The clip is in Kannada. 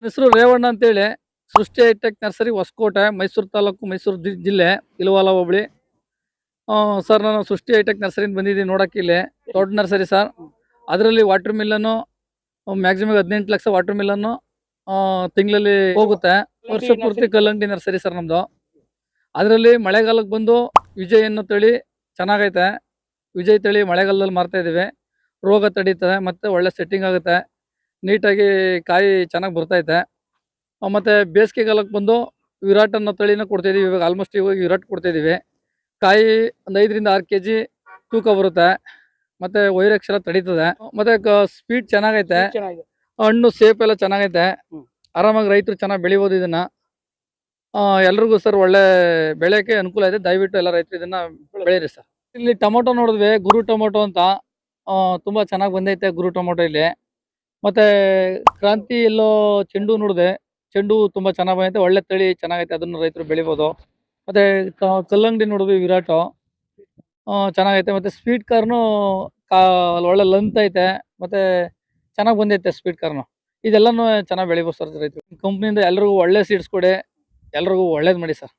ಹೆಸರು ರೇವಣ್ಣ ಅಂತೇಳಿ ಸೃಷ್ಟಿ ಹೈಟೆಕ್ ನರ್ಸರಿ ಹೊಸಕೋಟೆ ಮೈಸೂರು ತಾಲೂಕು ಮೈಸೂರು ಜಿಲ್ಲೆ ಇಲವಾಲ ಹೋಬಳಿ. ಸರ್ ನಾನು ಸೃಷ್ಟಿ ಹೈಟೆಕ್ ನರ್ಸರಿಯಿಂದ ಬಂದಿದ್ದೀನಿ ನೋಡಕ್ಕೆ. ಇಲ್ಲಿ ದೊಡ್ಡ ನರ್ಸರಿ ಸರ್. ಅದರಲ್ಲಿ ವಾಟರ್ ಮಿಲ್ಲನ್ನು ಮ್ಯಾಕ್ಸಿಮಮ್ 18 ಲಕ್ಷ ವಾಟರ್ ಮಿಲ್ಲನ್ನು ತಿಂಗಳಲ್ಲಿ ಹೋಗುತ್ತೆ. ವರ್ಷ ಪೂರ್ತಿ ಕಲ್ಲಂಗಡಿ ನರ್ಸರಿ ಸರ್ ನಮ್ದು. ಅದರಲ್ಲಿ ಮಳೆಗಾಲಕ್ಕೆ ಬಂದು ವಿಜಯ್ ಅನ್ನೋ ತಳಿ ಚೆನ್ನಾಗೈತೆ. ವಿಜಯ್ ತಳಿ ಮಳೆಗಾಲದಲ್ಲಿ ಮಾರ್ತಾ ಇದೀವಿ. ರೋಗ ತಡೀತದೆ ಮತ್ತೆ ಒಳ್ಳೆ ಸೆಟ್ಟಿಂಗ್ ಆಗುತ್ತೆ, ನೀಟಾಗಿ ಕಾಯಿ ಚೆನ್ನಾಗಿ ಬರ್ತೈತೆ. ಮತ್ತೆ ಬೇಸಿಗೆಗಾಲಕ್ಕೆ ಬಂದು ವಿರಾಟ್ ಅನ್ನೋ ತಳಿನ ಕೊಡ್ತಾ ಇದೀವಿ. ಇವಾಗ ಆಲ್ಮೋಸ್ಟ್ ಇವಾಗ ವಿರಾಟ್ ಕೊಡ್ತಾ ಇದೀವಿ. ಕಾಯಿ ಒಂದು 5 ರಿಂದ 6 kg ತೂಕ ಬರುತ್ತೆ. ಮತ್ತೆ ವೈರಕ್ಷರ ತಡೀತದೆ. ಮತ್ತೆ ಸ್ಪೀಡ್ ಚೆನ್ನಾಗೈತೆ. ಹಣ್ಣು ಸೇಪ್ ಎಲ್ಲ ಚೆನ್ನಾಗೈತೆ. ಆರಾಮಾಗಿ ರೈತರು ಚೆನ್ನಾಗಿ ಬೆಳಿಬೋದು ಇದನ್ನ. ಎಲ್ರಿಗೂ ಸರ್ ಒಳ್ಳೆ ಬೆಳೆಯಕ್ಕೆ ಅನುಕೂಲ ಇದೆ. ದಯವಿಟ್ಟು ಎಲ್ಲ ರೈತರು ಇದನ್ನ ಬೆಳೀರಿ ಸರ್. ಇಲ್ಲಿ ಟೊಮೊಟೊ ನೋಡಿದ್ವಿ, ಗುರು ಟೊಮೊಟೊ ಅಂತ. ತುಂಬಾ ಚೆನ್ನಾಗಿ ಬಂದೈತೆ ಗುರು ಟೊಮೊಟೊ ಇಲ್ಲಿ. ಮತ್ತೆ ಕ್ರಾಂತಿ ಎಲ್ಲೋ ಚೆಂಡು ನೋಡಿದೆ. ಚೆಂಡು ತುಂಬಾ ಚೆನ್ನಾಗಿ ಬಂದೈತೆ, ಒಳ್ಳೆ ತಳಿ ಚೆನ್ನಾಗೈತೆ, ಅದನ್ನು ರೈತರು ಬೆಳಿಬೋದು. ಮತ್ತೆ ಕಲ್ಲಂಗಡಿ ನೋಡಿದ್ವಿ ವಿರಾಟು, ಚೆನ್ನಾಗೈತೆ. ಮತ್ತೆ ಸ್ವೀಟ್ ಕಾರ್ನು ಒಳ್ಳೆ ಲಂತ್ ಐತೆ. ಮತ್ತೆ ಚೆನ್ನಾಗಿ ಬಂದೈತೆ ಸ್ವೀಟ್ ಕಾರ್ನು. ಇದೆಲ್ಲನೂ ಚೆನ್ನಾಗಿ ಬೆಳಿಬೋದು ಸರ್ ರೈತರು. ಕಂಪ್ನಿಯಿಂದ ಎಲ್ರಿಗೂ ಒಳ್ಳೆ ಸೀಡ್ಸ್ ಕೊಡಿ, ಎಲ್ರಿಗೂ ಒಳ್ಳೇದು ಮಾಡಿ ಸರ್.